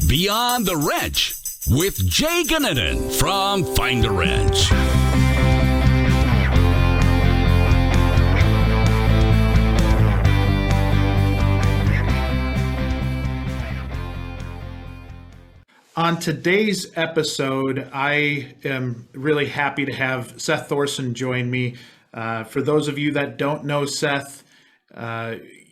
Beyond the Wrench with Jay Goninen from Find a Wrench. On today's episode, I am really happy to have Seth Thorson join me. For those of you that don't know Seth,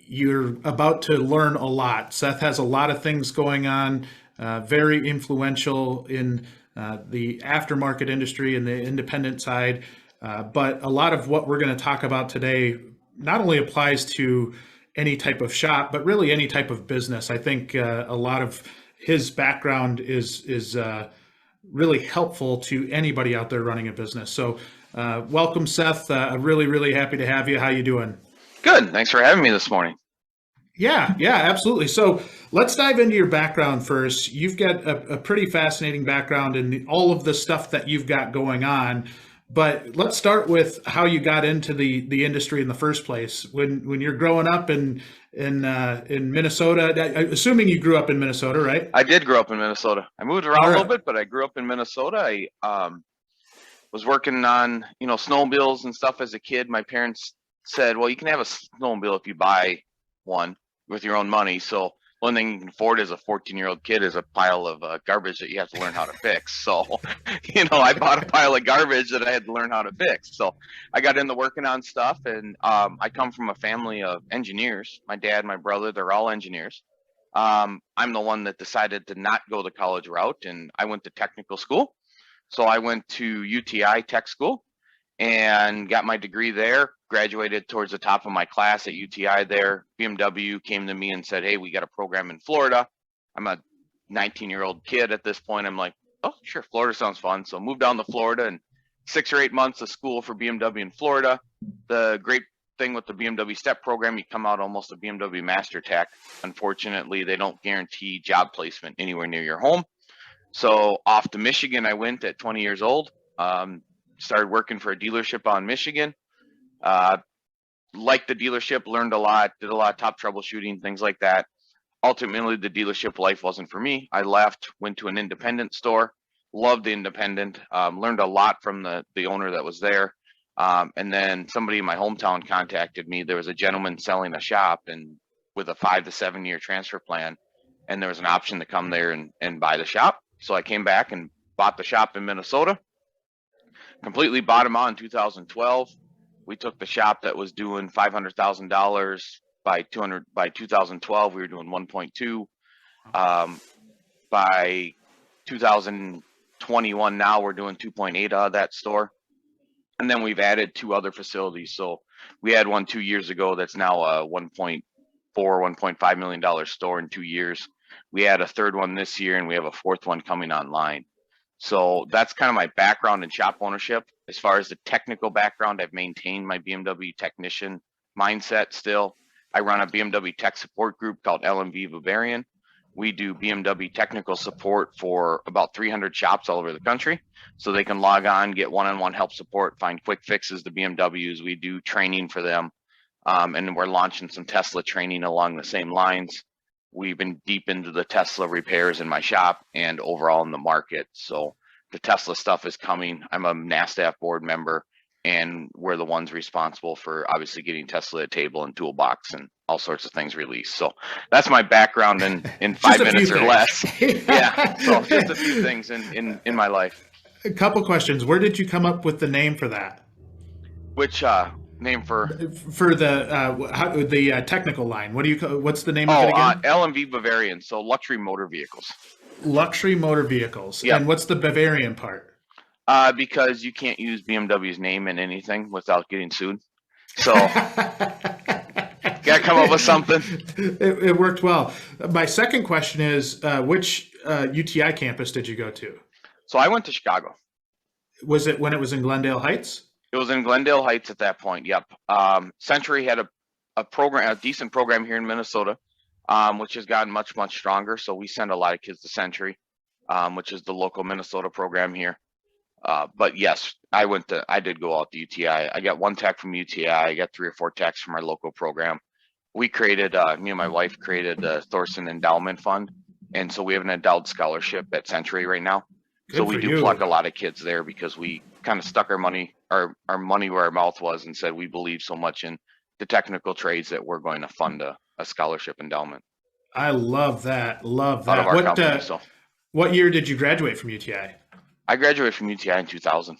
you're about to learn a lot. Seth has a lot of things going on, very influential in the aftermarket industry and the independent side. But a lot of what we're going to talk about today not only applies to any type of shop, but really any type of business. I think a lot of his background is really helpful to anybody out there running a business. So welcome, Seth. I'm really happy to have you. How you doing? Good. Thanks for having me this morning. Yeah, absolutely. So let's dive into your background first. You've got a pretty fascinating background in all of the stuff that you've got going on. But let's start with how you got into the industry in the first place. When you're growing up in Minnesota, assuming you grew up in Minnesota, right? I did grow up in Minnesota. I moved around a little bit, but I grew up in Minnesota. I was working on snowmobiles and stuff as a kid. My parents said, "Well, you can have a snowmobile if you buy one with your own money." So one thing you can afford as a 14-year-old kid is a pile of garbage that you have to learn how to fix. So, I bought a pile of garbage that I had to learn how to fix. So I got into working on stuff, and I come from a family of engineers. My dad, my brother, they're all engineers. I'm the one that decided to not go the college route, and I went to technical school. So I went to UTI Tech School and got my degree there, graduated towards the top of my class at UTI there. BMW came to me and said, "Hey, we got a program in Florida." I'm a 19-year-old kid at this point. I'm like, "Oh, sure, Florida sounds fun." So moved down to Florida, and 6 or 8 months of school for BMW in Florida. The great thing with the BMW STEP program, you come out almost a BMW Master Tech. Unfortunately, they don't guarantee job placement anywhere near your home. So off to Michigan I went at 20 years old. Started working for a dealership on Michigan. Liked the dealership, learned a lot, did a lot of top troubleshooting, things like that. Ultimately, the dealership life wasn't for me. I left, went to an independent store, loved the independent, learned a lot from the owner that was there. And then somebody in my hometown contacted me. There was a gentleman selling a shop and with a 5 to 7 year transfer plan. And there was an option to come there and buy the shop. So I came back and bought the shop in Minnesota. Completely bottom out in 2012. We took the shop that was doing $500,000 by 2012. We were doing 1.2. By 2021, now we're doing 2.8 out of that store. And then we've added 2 other facilities. So we had one 2 years ago that's now a $1.4, $1.5 million store in 2 years. We had a third one this year, and we have a fourth one coming online. So that's kind of my background in shop ownership. As far as the technical background, I've maintained my BMW technician mindset still. I run a BMW tech support group called LMV Bavarian. We do BMW technical support for about 300 shops all over the country. So they can log on, get one-on-one help support, find quick fixes to BMWs. We do training for them. And we're launching some Tesla training along the same lines. We've been deep into the Tesla repairs in my shop and overall in the market. So the Tesla stuff is coming. I'm a NASDAQ board member, and we're the ones responsible for obviously getting Tesla a table and toolbox and all sorts of things released. So that's my background in 5 minutes or less. Yeah, so just a few things in my life. A couple questions. Where did you come up with the name for that? Which name for the technical line? What's the name of it again? LMV Bavarian, so luxury motor vehicles. Luxury motor vehicles. Yep. And what's the Bavarian part? Because you can't use BMW's name in anything without getting sued. So gotta come up with something. It worked well. My second question is, which UTI campus did you go to? So I went to Chicago. Was it when it was in Glendale Heights? It was in Glendale Heights at that point. Yep. Century had a decent program here in Minnesota, which has gotten much stronger. So we send a lot of kids to Century, which is the local Minnesota program here. But yes, I did go out to UTI. I got one tech from UTI. I got 3 or 4 techs from our local program. We created, me and my wife created the Thorson Endowment Fund. And so we have an adult scholarship at Century right now. Good so we for do you. plug a lot of kids there because we kind of stuck our money where our mouth was and said we believe so much in the technical trades that we're going to fund a scholarship endowment I love that. Love out of that. our company. So What year did you graduate from UTI? I graduated from UTI in 2000.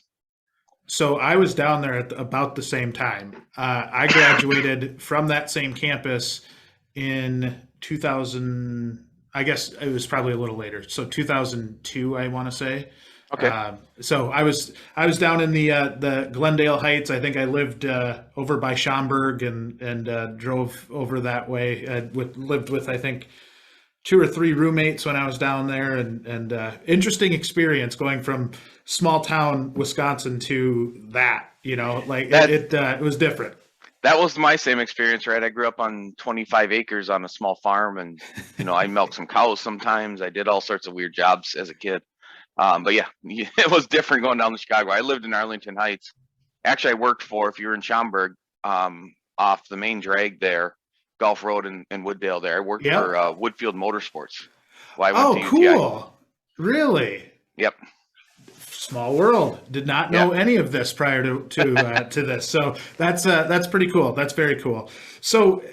So I was down there at about the same time. I graduated from that same campus in 2000. I guess it was probably a little later. So 2002, I want to say. Okay. So I was down in the Glendale Heights. I think I lived over by Schaumburg and drove over that way. Lived with, I think, 2 or 3 roommates when I was down there, and interesting experience going from small town Wisconsin to that. It was different. That was my same experience, right? I grew up on 25 acres on a small farm, and I milked some cows sometimes. I did all sorts of weird jobs as a kid. But yeah, it was different going down to Chicago. I lived in Arlington Heights. Actually, I worked if you were in Schaumburg, off the main drag there, Gulf Road and Wooddale there. I worked for Woodfield Motorsports. Well, I went to UTI. Cool. Really? Yep. Small world. Did not know any of this prior to this. So that's pretty cool. That's very cool. So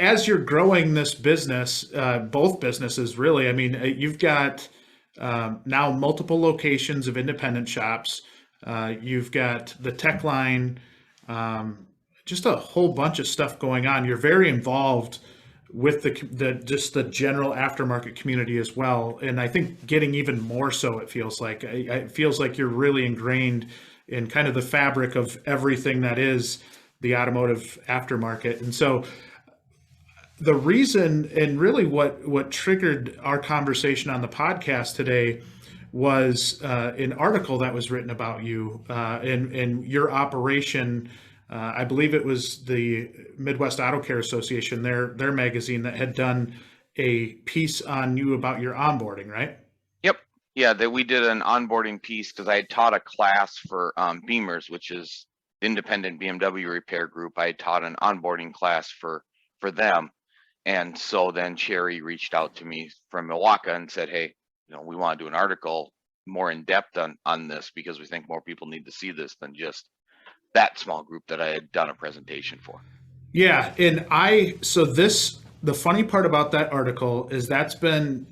as you're growing this business, both businesses really, I mean, you've got now multiple locations of independent shops. You've got the tech line, just a whole bunch of stuff going on. You're very involved with the general aftermarket community as well, and I think getting even more so. It feels like you're really ingrained in kind of the fabric of everything that is the automotive aftermarket. And so the reason, and really what triggered our conversation on the podcast today, was an article that was written about you and your operation. I believe it was the Midwest Auto Care Association, their magazine, that had done a piece on you about your onboarding, right? Yep. Yeah, that we did an onboarding piece because I had taught a class for Beamers, which is independent BMW repair group. I had taught an onboarding class for them. And so then Cherry reached out to me from Milwaukee and said, hey, we want to do an article more in depth on this because we think more people need to see this than just that small group that I had done a presentation for. Yeah. And the funny part about that article is that's been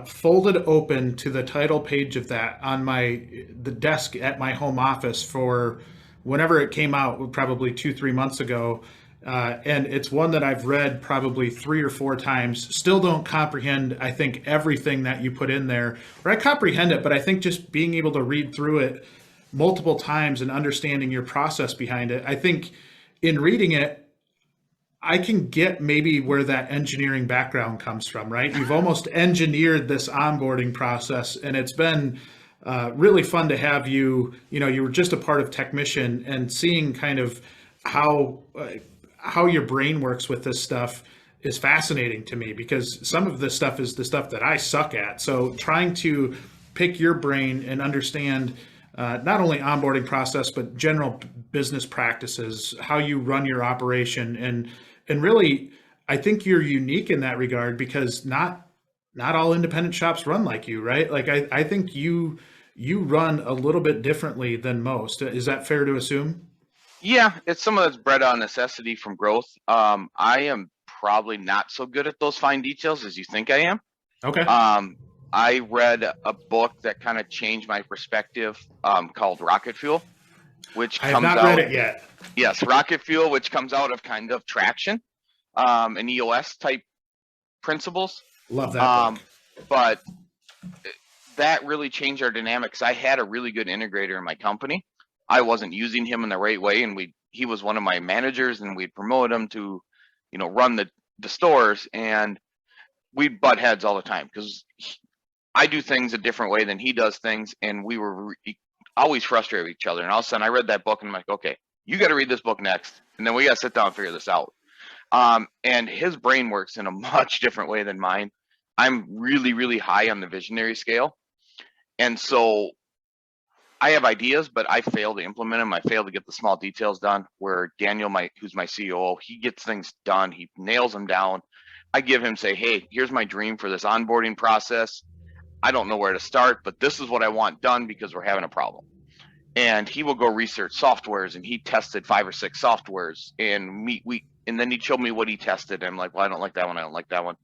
folded open to the title page of that on the desk at my home office for whenever it came out, probably 2-3 months ago. And it's one that I've read probably 3 or 4 times. Still don't comprehend, I think, everything that you put in there. Or I comprehend it, but I think just being able to read through it multiple times and understanding your process behind it, I think in reading it, I can get maybe where that engineering background comes from, right? You've almost engineered this onboarding process, and it's been really fun to have you. You were just a part of Techmission, and seeing kind of how your brain works with this stuff is fascinating to me, because some of this stuff is the stuff that I suck at. So trying to pick your brain and understand not only onboarding process, but general business practices, how you run your operation. And really, I think you're unique in that regard, because not all independent shops run like you, right? Like I think you run a little bit differently than most. Is that fair to assume? Yeah, it's some of that's bred on necessity from growth. I am probably not so good at those fine details as you think I am. Okay. I read a book that kind of changed my perspective, called Rocket Fuel, which I have not read it yet. Yes, Rocket Fuel, which comes out of kind of traction, and EOS type principles. Love that book. But that really changed our dynamics. I had a really good integrator in my company. I wasn't using him in the right way, and he was one of my managers, and we'd promote him to, run the stores, and we'd butt heads all the time because I do things a different way than he does things, and we were always frustrated with each other. And all of a sudden, I read that book, and I'm like, okay, you got to read this book next, and then we got to sit down and figure this out. And his brain works in a much different way than mine. I'm really, really high on the visionary scale, and so I have ideas, but I fail to implement them. I fail to get the small details done. Where Daniel, who's my COO, he gets things done. He nails them down. I give him, say, hey, here's my dream for this onboarding process. I don't know where to start, but this is what I want done because we're having a problem. And he will go research softwares, and he tested 5 or 6 softwares, and then he'd show me what he tested. And I'm like, well, I don't like that one. I don't like that one.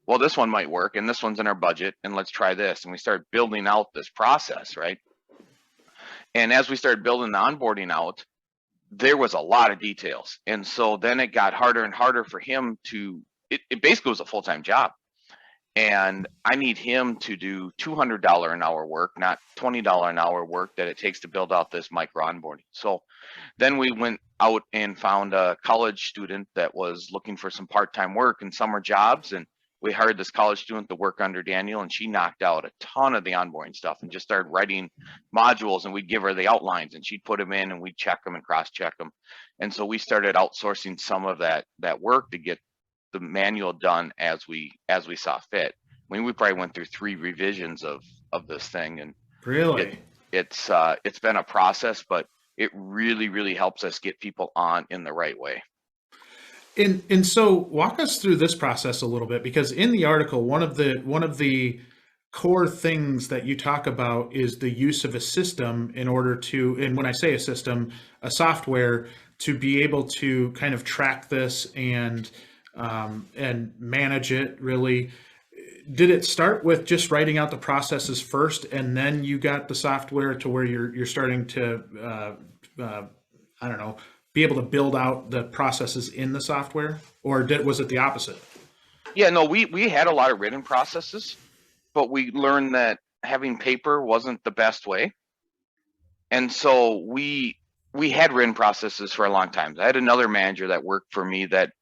Well, this one might work, and this one's in our budget, and let's try this. And we start building out this process, right? And as we started building the onboarding out, there was a lot of details. And so then it got harder and harder for him to, it basically was a full-time job. And I need him to do $200 an hour work, not $20 an hour work that it takes to build out this micro onboarding. So then we went out and found a college student that was looking for some part-time work and summer jobs. And we hired this college student to work under Daniel, and she knocked out a ton of the onboarding stuff and just started writing modules, and we'd give her the outlines and she'd put them in and we'd check them and cross-check them. And so we started outsourcing some of that work to get the manual done as we saw fit. I mean, we probably went through 3 revisions of this thing, and Really? it's been a process, but it really helps us get people on in the right way. And so walk us through this process a little bit, because in the article, one of the core things that you talk about is the use of a system in order to, and when I say a system, a software, to be able to kind of track this and manage it. Really, did it start with just writing out the processes first, and then you got the software to where you're starting to I don't know, be able to build out the processes in the software, or was it the opposite? Yeah, no, we had a lot of written processes, but we learned that having paper wasn't the best way. And so we had written processes for a long time. I had another manager that worked for me that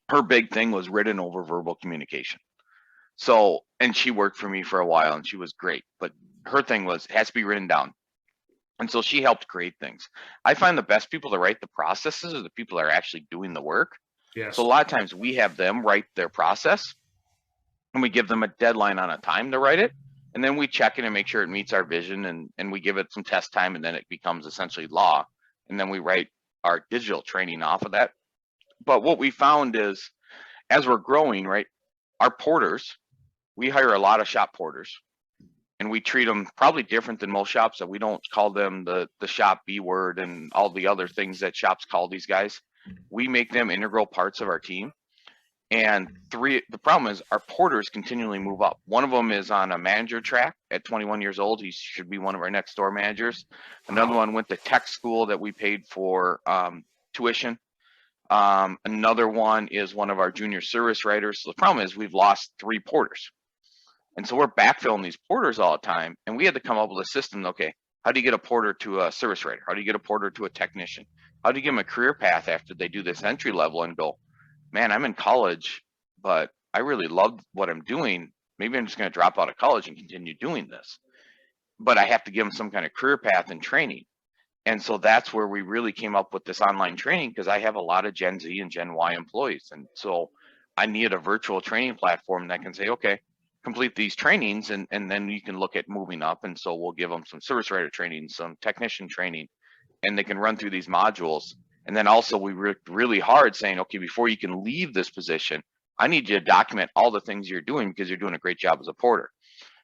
her big thing was written over verbal communication. So, and she worked for me for a while, and she was great, but her thing was, it has to be written down. And so she helped create things. I find the best people to write the processes are the people that are actually doing the work. Yes. So a lot of times we have them write their process, and we give them a deadline on a time to write it. And then we check it and make sure it meets our vision, and we give it some test time, and then it becomes essentially law. And then we write our digital training off of that. But what we found is, as we're growing, right, our porters, we hire a lot of shop porters, and we treat them probably different than most shops. That we don't call them the shop B word and all the other things that shops call these guys. We make them integral parts of our team. And the problem is our porters continually move up. One of them is on a manager track at 21 years old. He should be one of our next door managers. Another one went to tech school that we paid for tuition. Another one is one of our junior service writers. So the problem is we've lost 3 porters. And so we're backfilling these porters all the time. And we had to come up with a system. Okay, how do you get a porter to a service writer? How do you get a porter to a technician? How do you give them a career path after they do this entry level and go, man, I'm in college, but I really love what I'm doing. Maybe I'm just going to drop out of college and continue doing this. But I have to give them some kind of career path and training. And so that's where we really came up with this online training, because I have a lot of Gen Z and Gen Y employees. And so I needed a virtual training platform that can say, okay, complete these trainings, and then you can look at moving up. And so we'll give them some service writer training, some technician training, and they can run through these modules. And then also we worked really hard saying, okay, before you can leave this position, I need you to document all the things you're doing, because you're doing a great job as a porter.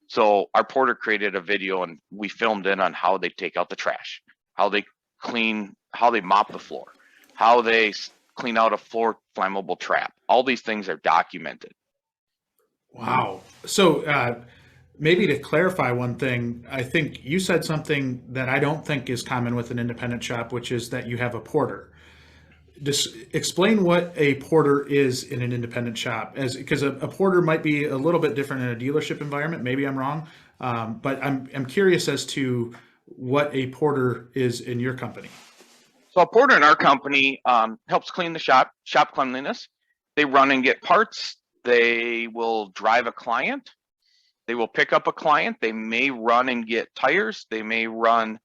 So our porter created a video, and we filmed it on how they take out the trash, how they clean, how they mop the floor, how they clean out a floor flammable trap. All these things are documented. Wow. So maybe to clarify one thing, I think you said something that I don't think is common with an independent shop, which is that you have a porter. Just explain what a porter is in an independent shop, because a porter might be a little bit different in a dealership environment. Maybe I'm wrong, but I'm curious as to what a porter is in your company. So a porter in our company helps clean the shop cleanliness. They run and get parts. They will drive a client. They will pick up a client. They may run and get tires. They may run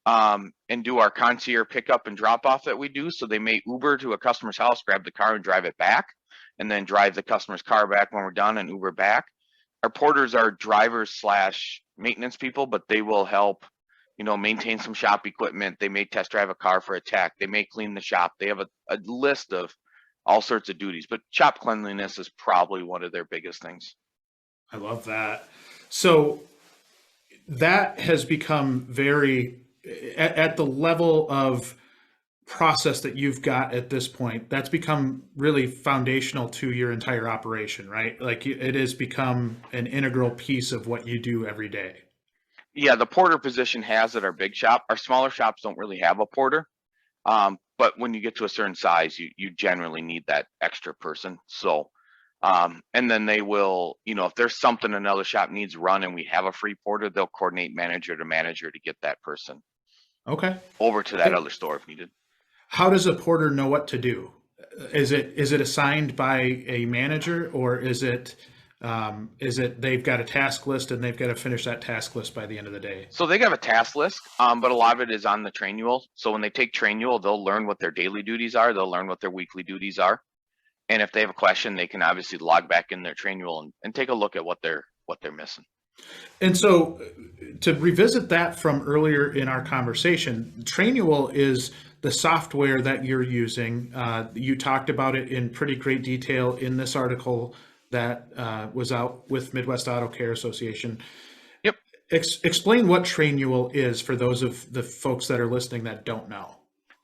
and do our concierge pickup and drop off that we do. So they may Uber to a customer's house, grab the car and drive it back, and then drive the customer's car back when we're done and Uber back. Our porters are drivers / maintenance people, but they will help, maintain some shop equipment. They may test drive a car for a tech. They may clean the shop. They have a list of all sorts of duties, but shop cleanliness is probably one of their biggest things. I love that. So that has become very, at the level of process that you've got at this point, that's become really foundational to your entire operation, right? Like it has become an integral piece of what you do every day. Yeah, the porter position has at our big shop. Our smaller shops don't really have a porter. But when you get to a certain size, you generally need that extra person. So, and then they will, if there's something another shop needs run and we have a free porter, they'll coordinate manager to manager to get that person over to that other store if needed. How does a porter know what to do? Is it assigned by a manager, or is it they've got a task list and they've got to finish that task list by the end of the day? So they have a task list, but a lot of it is on the trainual. So when they take trainual, they'll learn what their daily duties are. They'll learn what their weekly duties are. And if they have a question, they can obviously log back in their trainual and take a look at what they're missing. And so to revisit that from earlier in our conversation, Trainual is the software that you're using. You talked about it in pretty great detail in this article that was out with Midwest Auto Care Association. Yep. Explain what Trainual is for those of the folks that are listening that don't know.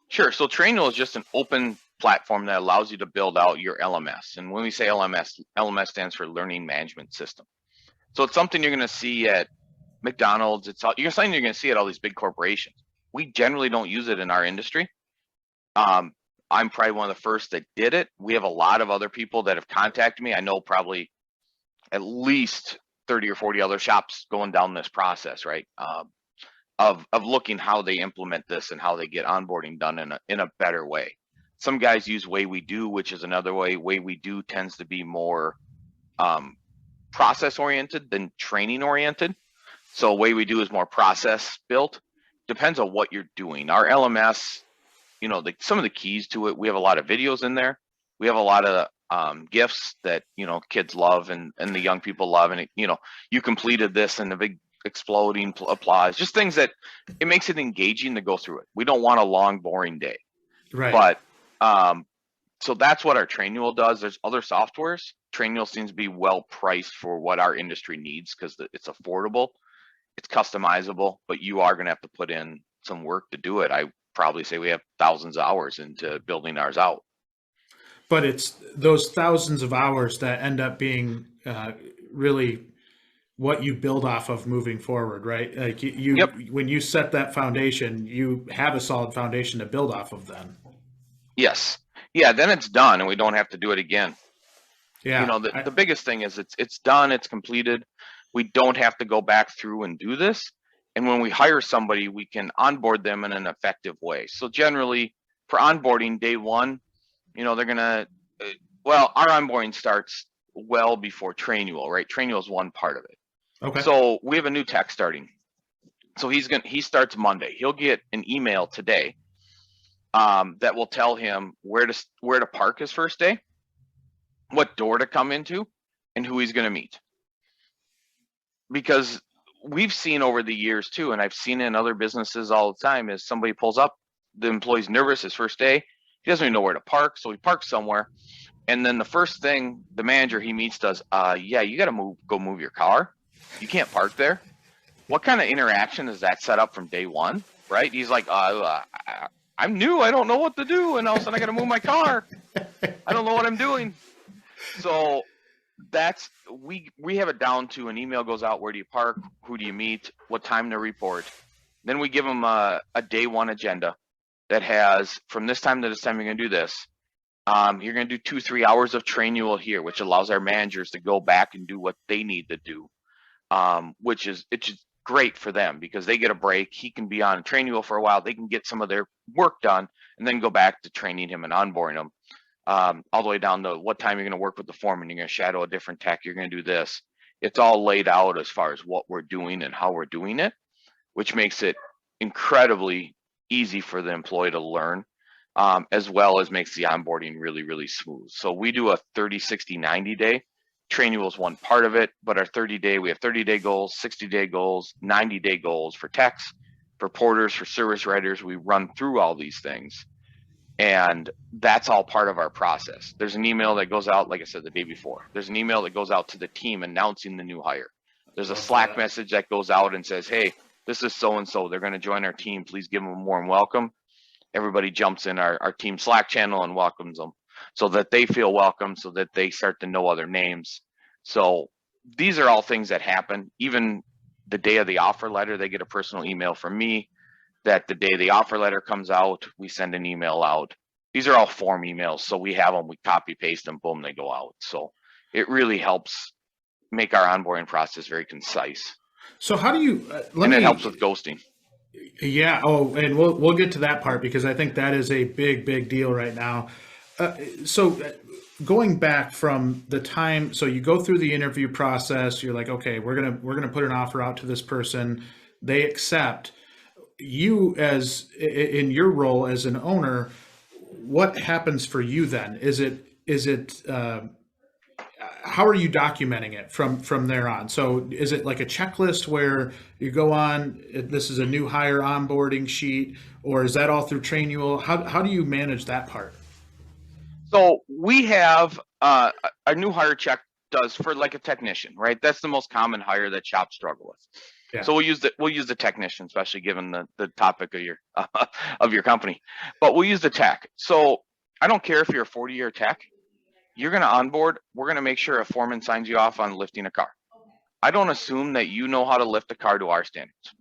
Sure. So Trainual is just an open platform that allows you to build out your LMS. And when we say LMS stands for Learning Management System. So it's something you're going to see at McDonald's. You're something you're going to see at all these big corporations. We generally don't use it in our industry. I'm probably one of the first that did it. We have a lot of other people that have contacted me. I know probably at least 30 or 40 other shops going down this process, right? Of looking how they implement this and how they get onboarding done in a better way. Some guys use Way We Do, which is another way. Way We Do tends to be more process oriented than training oriented. So Way We Do is more process built. Depends on what you're doing. Our LMS, some of the keys to it, we have a lot of videos in there. We have a lot of gifts that, kids love and the young people love. And, you completed this and the big exploding applause, just things that it makes it engaging to go through it. We don't want a long, boring day. Right. But so that's what our Trainual does. There's other softwares. Trainual seems to be well priced for what our industry needs because it's affordable, it's customizable, but you are going to have to put in some work to do it. I probably say we have thousands of hours into building ours out. But it's those thousands of hours that end up being really what you build off of moving forward, right? Like Yep. When you set that foundation, you have a solid foundation to build off of then. Yes. Yeah, then it's done and we don't have to do it again. Yeah. The biggest thing is it's done, it's completed. We don't have to go back through and do this. And when we hire somebody, we can onboard them in an effective way. So generally for onboarding day one, they're going to, our onboarding starts well before Trainual, right? Trainual is one part of it. Okay. So we have a new tech starting. So he starts Monday. He'll get an email today that will tell him where to park his first day, what door to come into, and who he's going to meet. Because we've seen over the years too, and I've seen it in other businesses all the time, is somebody pulls up, the employee's nervous his first day, he doesn't even know where to park, so he parks somewhere, and then the first thing the manager he meets does, you got to go move your car. You can't park there. What kind of interaction is that set up from day one, right? He's like, I'm new, I don't know what to do, and all of a sudden I got to move my car. I don't know what I'm doing. So that's we have it down to an email goes out, where do you park, who do you meet, what time to report. Then we give them a day one agenda that has, from this time to this time you're going to do this. You're going to do 2-3 hours of Trainual here, which allows our managers to go back and do what they need to do, which is great for them because they get a break. He can be on Trainual for a while. They can get some of their work done and then go back to training him and onboarding him. All the way down to what time you're going to work with the foreman. You're going to shadow a different tech. You're going to do this. It's all laid out as far as what we're doing and how we're doing it, which makes it incredibly easy for the employee to learn, as well as makes the onboarding really, really smooth. So we do a 30, 60, 90 day. Trainual is one part of it, but our 30-day, we have 30-day goals, 60-day goals, 90-day goals for techs, for porters, for service writers. We run through all these things. And that's all part of our process. There's an email that goes out, like I said, the day before. There's an email that goes out to the team announcing the new hire. There's a Slack message that goes out and says, hey, this is so-and-so. They're going to join our team. Please give them a warm welcome. Everybody jumps in our team Slack channel and welcomes them so that they feel welcome, so that they start to know other names. So these are all things that happen. Even the day of the offer letter, they get a personal email from me that the day the offer letter comes out, we send an email out. These are all form emails. So we have them, we copy paste them, boom, they go out. So it really helps make our onboarding process very concise. So how do you, it helps with ghosting. Yeah. Oh, and we'll get to that part because I think that is a big deal right now. So going back from the time, so you go through the interview process, you're like, okay, we're gonna put an offer out to this person, they accept. You, as in your role as an owner, what happens for you then? Is it how are you documenting it from there on? So is it like a checklist where you go on, this is a new hire onboarding sheet, or is that all through Trainual? How do you manage that part? So we have a new hire check does for like a technician, right? That's the most common hire that shops struggle with. Yeah. So we'll use the technician, especially given the topic of your company. But we'll use the tech. So I don't care if you're a 40-year tech, you're going to onboard. We're going to make sure a foreman signs you off on lifting a car. I don't assume that you know how to lift a car to our standards.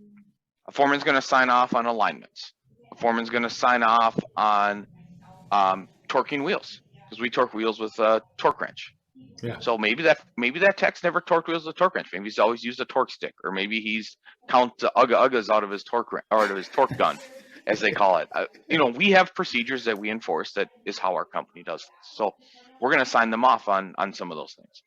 A foreman's going to sign off on alignments. A foreman's going to sign off on torquing wheels, because we torque wheels with a torque wrench. Yeah. So maybe that tech's never torqued wheels with a torque wrench. Maybe he's always used a torque stick, or maybe he's count uggas out of his torque gun, as they call it. We have procedures that we enforce. That is how our company does things. So we're going to sign them off on some of those things.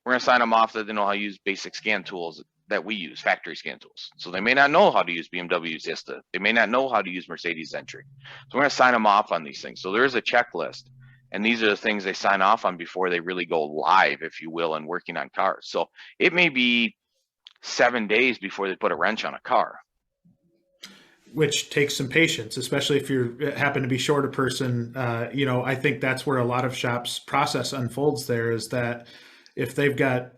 We're going to sign them off that they know how to use basic scan tools that we use, factory scan tools. So they may not know how to use BMW's ISTA. They may not know how to use Mercedes Entry. So we're going to sign them off on these things. So there is a checklist. And these are the things they sign off on before they really go live, if you will, and working on cars. So it may be 7 days before they put a wrench on a car. Which takes some patience, especially if you happen to be short a person. I think that's where a lot of shops' process unfolds there, is that if they've got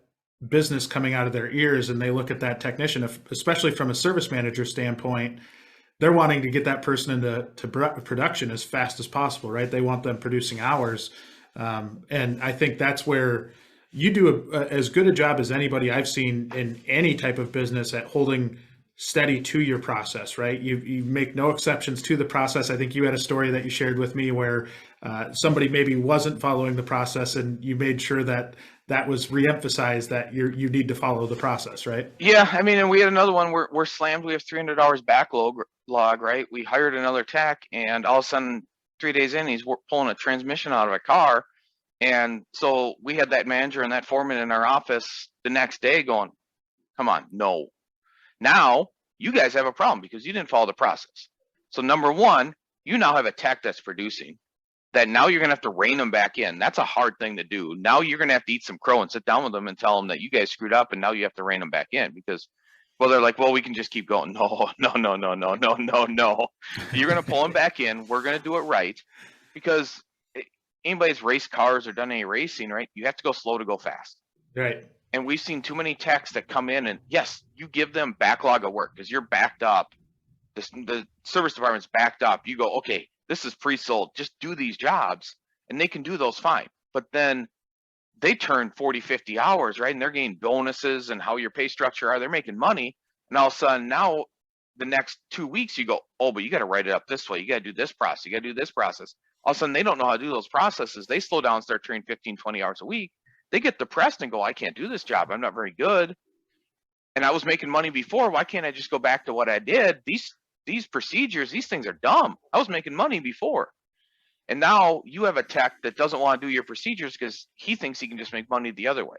business coming out of their ears and they look at that technician, especially from a service manager standpoint, they're wanting to get that person into production as fast as possible, right? They want them producing hours. And I think that's where you do as good a job as anybody I've seen in any type of business at holding steady to your process, right? You make no exceptions to the process. I think you had a story that you shared with me where somebody maybe wasn't following the process, and you made sure that was reemphasized, that you need to follow the process, right? Yeah, and we had another one. We're slammed. We have 300 hours backlog, right? We hired another tech, and all of a sudden, 3 days in, he's pulling a transmission out of a car. And so we had that manager and that foreman in our office the next day going, come on, no. Now you guys have a problem because you didn't follow the process. So number one, you now have a tech that's producing that now you're going to have to rein them back in. That's a hard thing to do. Now you're going to have to eat some crow and sit down with them and tell them that you guys screwed up, and now you have to rein them back in because, well, they're like, well, we can just keep going. No. You're going to pull them back in. We're going to do it right, because anybody's raced cars or done any racing, right? You have to go slow to go fast. Right. And we've seen too many techs that come in and, yes, you give them backlog of work because you're backed up. The service department's backed up. You go, okay, this is pre-sold. Just do these jobs, and they can do those fine. But then they turn 40, 50 hours, right? And they're getting bonuses and how your pay structure are. They're making money. And all of a sudden now the next 2 weeks you go, oh, but you got to write it up this way. You got to do this process. You got to do this process. All of a sudden they don't know how to do those processes. They slow down and start turning 15, 20 hours a week. They get depressed and go, I can't do this job. I'm not very good. And I was making money before. Why can't I just go back to what I did? These procedures, these things are dumb. I was making money before. And now you have a tech that doesn't want to do your procedures because he thinks he can just make money the other way.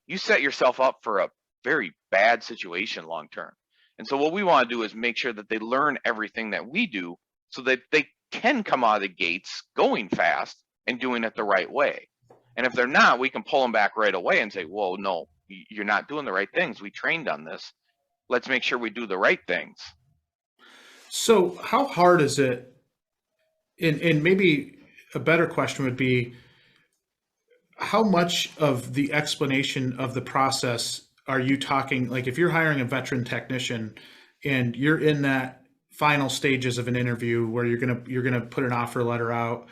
You set yourself up for a very bad situation long term. And so what we want to do is make sure that they learn everything that we do so that they can come out of the gates going fast and doing it the right way. And if they're not, we can pull them back right away and say, whoa, no, you're not doing the right things. We trained on this. Let's make sure we do the right things. So how hard is it? And maybe a better question would be, how much of the explanation of the process are you talking, like if you're hiring a veteran technician and you're in that final stages of an interview where you're gonna put an offer letter out,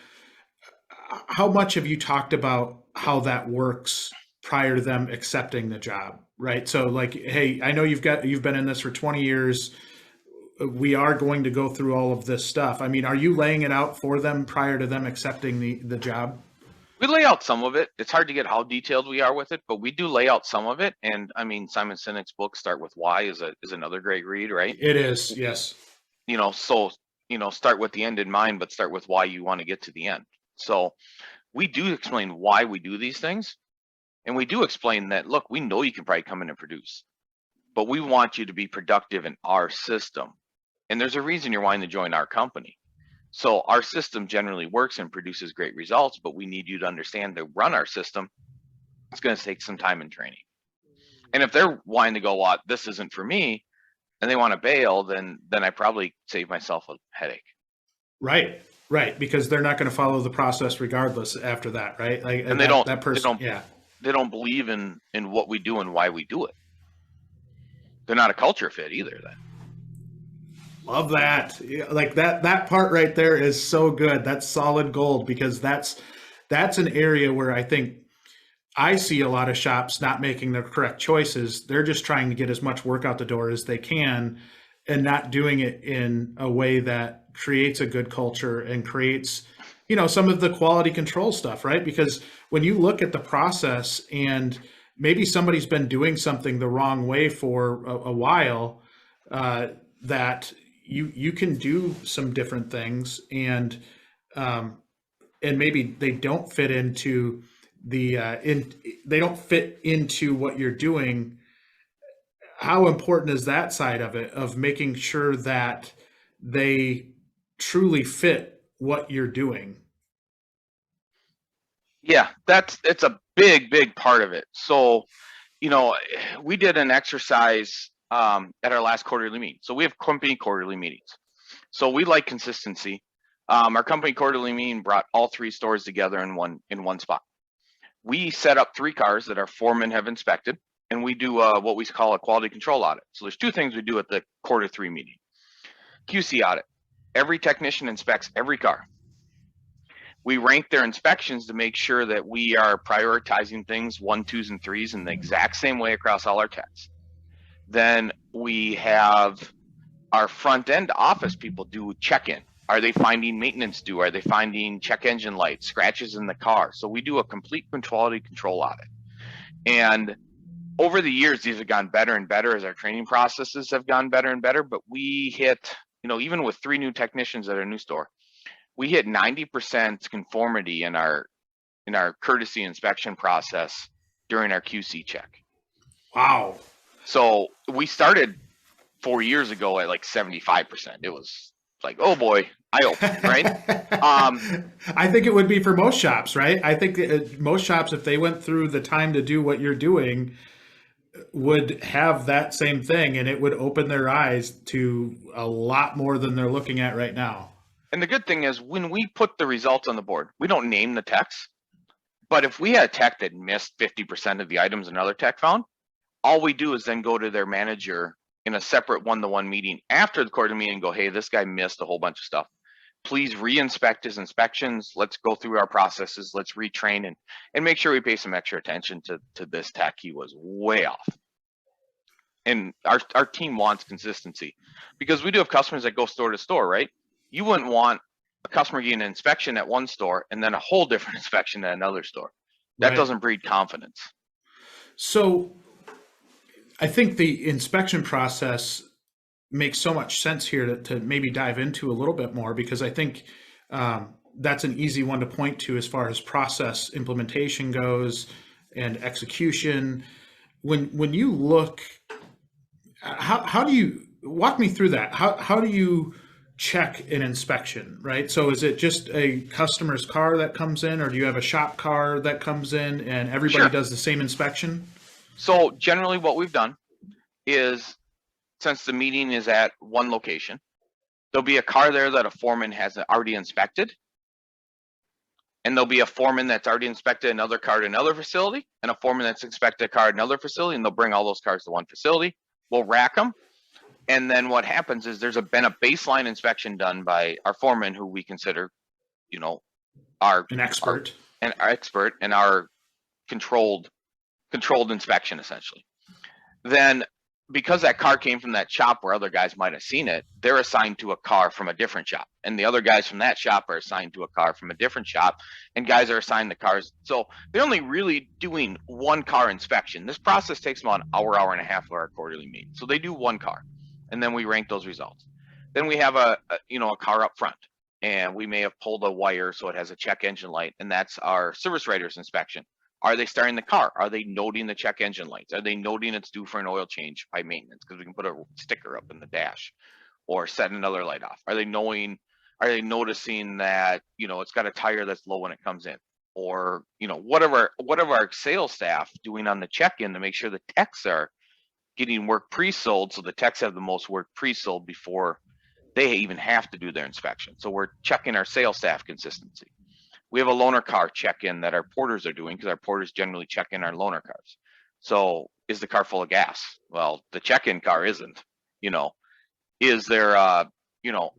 how much have you talked about how that works prior to them accepting the job, right? So like, hey, I know you've been in this for 20 years. We are going to go through all of this stuff. I mean, are you laying it out for them prior to them accepting the job? We lay out some of it. It's hard to get how detailed we are with it, but we do lay out some of it. And I mean, Simon Sinek's book, Start With Why, is another great read, right? It is, yes. So, start with the end in mind, but start with why you want to get to the end. So we do explain why we do these things. And we do explain that, look, we know you can probably come in and produce, but we want you to be productive in our system. And there's a reason you're wanting to join our company. So our system generally works and produces great results, but we need you to understand to run our system, it's going to take some time and training. And if they're wanting to go, well, this isn't for me, and they want to bail, then I probably save myself a headache. Right, because they're not going to follow the process regardless after that, right? Like, and they don't believe in what we do and why we do it. They're not a culture fit either then. Love that. Like that part right there is so good. That's solid gold, because that's an area where I think I see a lot of shops not making the correct choices. They're just trying to get as much work out the door as they can and not doing it in a way that creates a good culture and creates, some of the quality control stuff, right? Because when you look at the process and maybe somebody's been doing something the wrong way for a while, that you can do some different things, and maybe they don't fit into they don't fit into what you're doing. How important is that side of it, of making sure that they truly fit what you're doing? Yeah, it's a big part of it. So, we did an exercise at our last quarterly meeting. So we have company quarterly meetings. So we like consistency. Our company quarterly meeting brought all 3 stores together in one spot. We set up 3 cars that our foremen have inspected, and we do what we call a quality control audit. So there's 2 things we do at the quarter 3 meeting. QC audit. Every technician inspects every car. We rank their inspections to make sure that we are prioritizing things 1, 2s, and 3s in the exact same way across all our techs. Then we have our front end office people do check-in. Are they finding maintenance due? Are they finding check engine lights, scratches in the car? So we do a complete quality control audit. And over the years, these have gone better and better as our training processes have gone better and better. But we hit, even with 3 new technicians at our new store, we hit 90% conformity in our courtesy inspection process during our QC check. Wow. So we started 4 years ago at like 75%. It was like, oh boy, eye opening, right? I think it would be for most shops, right? I think most shops, if they went through the time to do what you're doing, would have that same thing, and it would open their eyes to a lot more than they're looking at right now. And the good thing is, when we put the results on the board, we don't name the techs, but if we had a tech that missed 50% of the items another tech found, all we do is then go to their manager in a separate one-to-one meeting after the quarterly meeting and go, hey, this guy missed a whole bunch of stuff. Please re-inspect his inspections. Let's go through our processes. Let's retrain and make sure we pay some extra attention to this tech. He was way off. And our team wants consistency, because we do have customers that go store to store, right? You wouldn't want a customer getting an inspection at one store and then a whole different inspection at another store. That doesn't breed confidence. So I think the inspection process makes so much sense here to maybe dive into a little bit more, because I think that's an easy one to point to as far as process implementation goes and execution. When you look, how do you walk me through that? How do you check an inspection, right? So is it just a customer's car that comes in, or do you have a shop car that comes in and everybody does the same inspection? So generally what we've done is, since the meeting is at one location, there'll be a car there that a foreman has already inspected. And there'll be a foreman that's already inspected another car at another facility, and a foreman that's inspected a car at another facility, and they'll bring all those cars to one facility. We'll rack them. And then what happens is there's been a baseline inspection done by our foreman, who we consider, An expert. Our expert and our controlled inspection, essentially. Then, because that car came from that shop where other guys might have seen it, they're assigned to a car from a different shop. And the other guys from that shop are assigned to a car from a different shop. And guys are assigned the cars. So they're only really doing one car inspection. This process takes about an hour and a half of our quarterly meeting. So they do one car. And then we rank those results. Then we have a car up front. And we may have pulled a wire so it has a check engine light. And that's our service writer's inspection. Are they starting the car? Are they noting the check engine lights? Are they noting it's due for an oil change by maintenance? Because we can put a sticker up in the dash or set another light off. Are they noticing that, it's got a tire that's low when it comes in? Or, what are our sales staff doing on the check-in to make sure the techs are getting work pre-sold, so the techs have the most work pre-sold before they even have to do their inspection. So we're checking our sales staff consistency. We have a loaner car check-in that our porters are doing, because our porters generally check in our loaner cars. So is the car full of gas? Well, the check-in car isn't. Is there a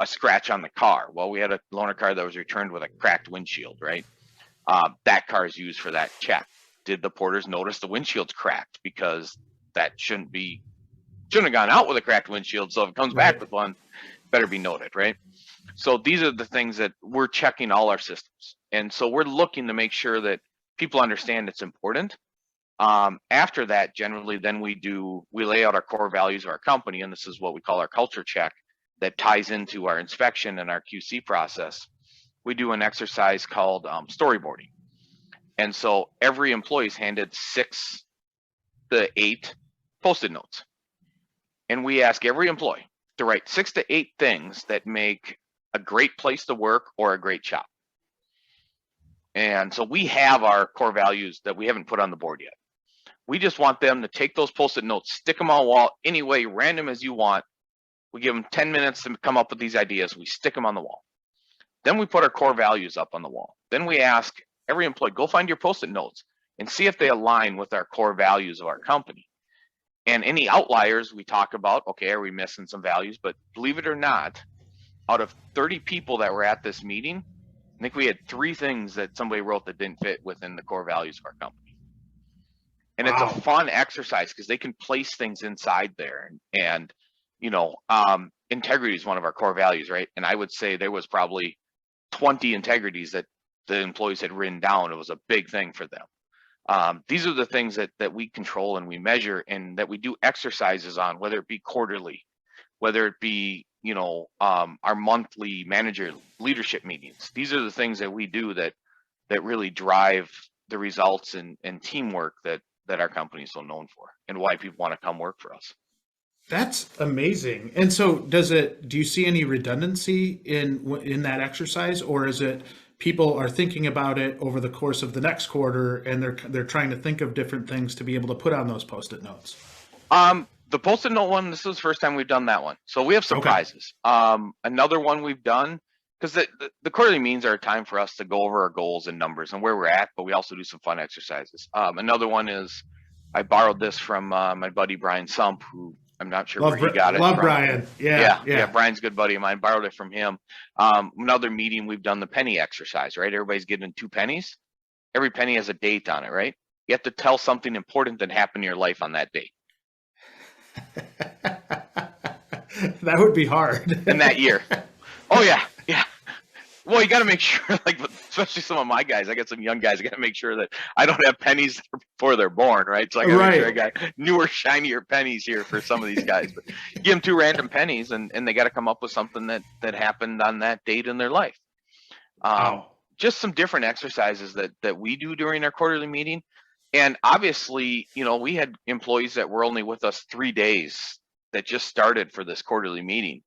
scratch on the car? Well, we had a loaner car that was returned with a cracked windshield, right? That car is used for that check. Did the porters notice the windshield's cracked? Because that shouldn't have gone out with a cracked windshield. So if it comes back with one, better be noted, right? So these are the things that we're checking all our systems. And so we're looking to make sure that people understand it's important. After that, generally, then we lay out our core values of our company, and this is what we call our culture check that ties into our inspection and our QC process. We do an exercise called storyboarding. And so every employee is handed 6 to 8 Post-it notes. And we ask every employee to write 6 to 8 things that make a great place to work or a great shop. And so we have our core values that we haven't put on the board yet. We just want them to take those Post-it notes, stick them on the wall any way random as you want. We give them 10 minutes to come up with these ideas. We stick them on the wall. Then we put our core values up on the wall. Then we ask every employee, go find your Post-it notes and see if they align with our core values of our company. And any outliers we talk about, okay, are we missing some values? But believe it or not, out of 30 people that were at this meeting, I think we had 3 things that somebody wrote that didn't fit within the core values of our company. And It's a fun exercise because they can place things inside there. And integrity is one of our core values, right? And I would say there was probably 20 integrities that the employees had written down. It was a big thing for them. These are the things that we control and we measure, and that we do exercises on, whether it be quarterly, whether it be our monthly manager leadership meetings. These are the things that we do that really drive the results and teamwork that our company is so known for, and why people want to come work for us. That's amazing. And so do you see any redundancy in that exercise, or is it people are thinking about it over the course of the next quarter, and they're trying to think of different things to be able to put on those Post-it notes? The Post-it note one, this is the first time we've done that one. So we have surprises. Okay. Another one we've done, because the quarterly meetings are a time for us to go over our goals and numbers and where we're at, but we also do some fun exercises. Another one is, I borrowed this from my buddy Brian Sump, who I'm not sure where he got it from. Love Brian. Yeah. Brian's a good buddy of mine. Borrowed it from him. Another meeting, we've done the penny exercise, right? Everybody's getting 2 pennies. Every penny has a date on it, right? You have to tell something important that happened in your life on that date. That would be hard. In that year. Oh, yeah. Well, you got to make sure, especially some of my guys, I got some young guys, I got to make sure that I don't have pennies before they're born, right? So I got to make sure I got newer, shinier pennies here for some of these guys. But give them 2 random pennies, and they got to come up with something that happened on that date in their life. Just some different exercises that we do during our quarterly meeting. And obviously, we had employees that were only with us 3 days that just started for this quarterly meeting.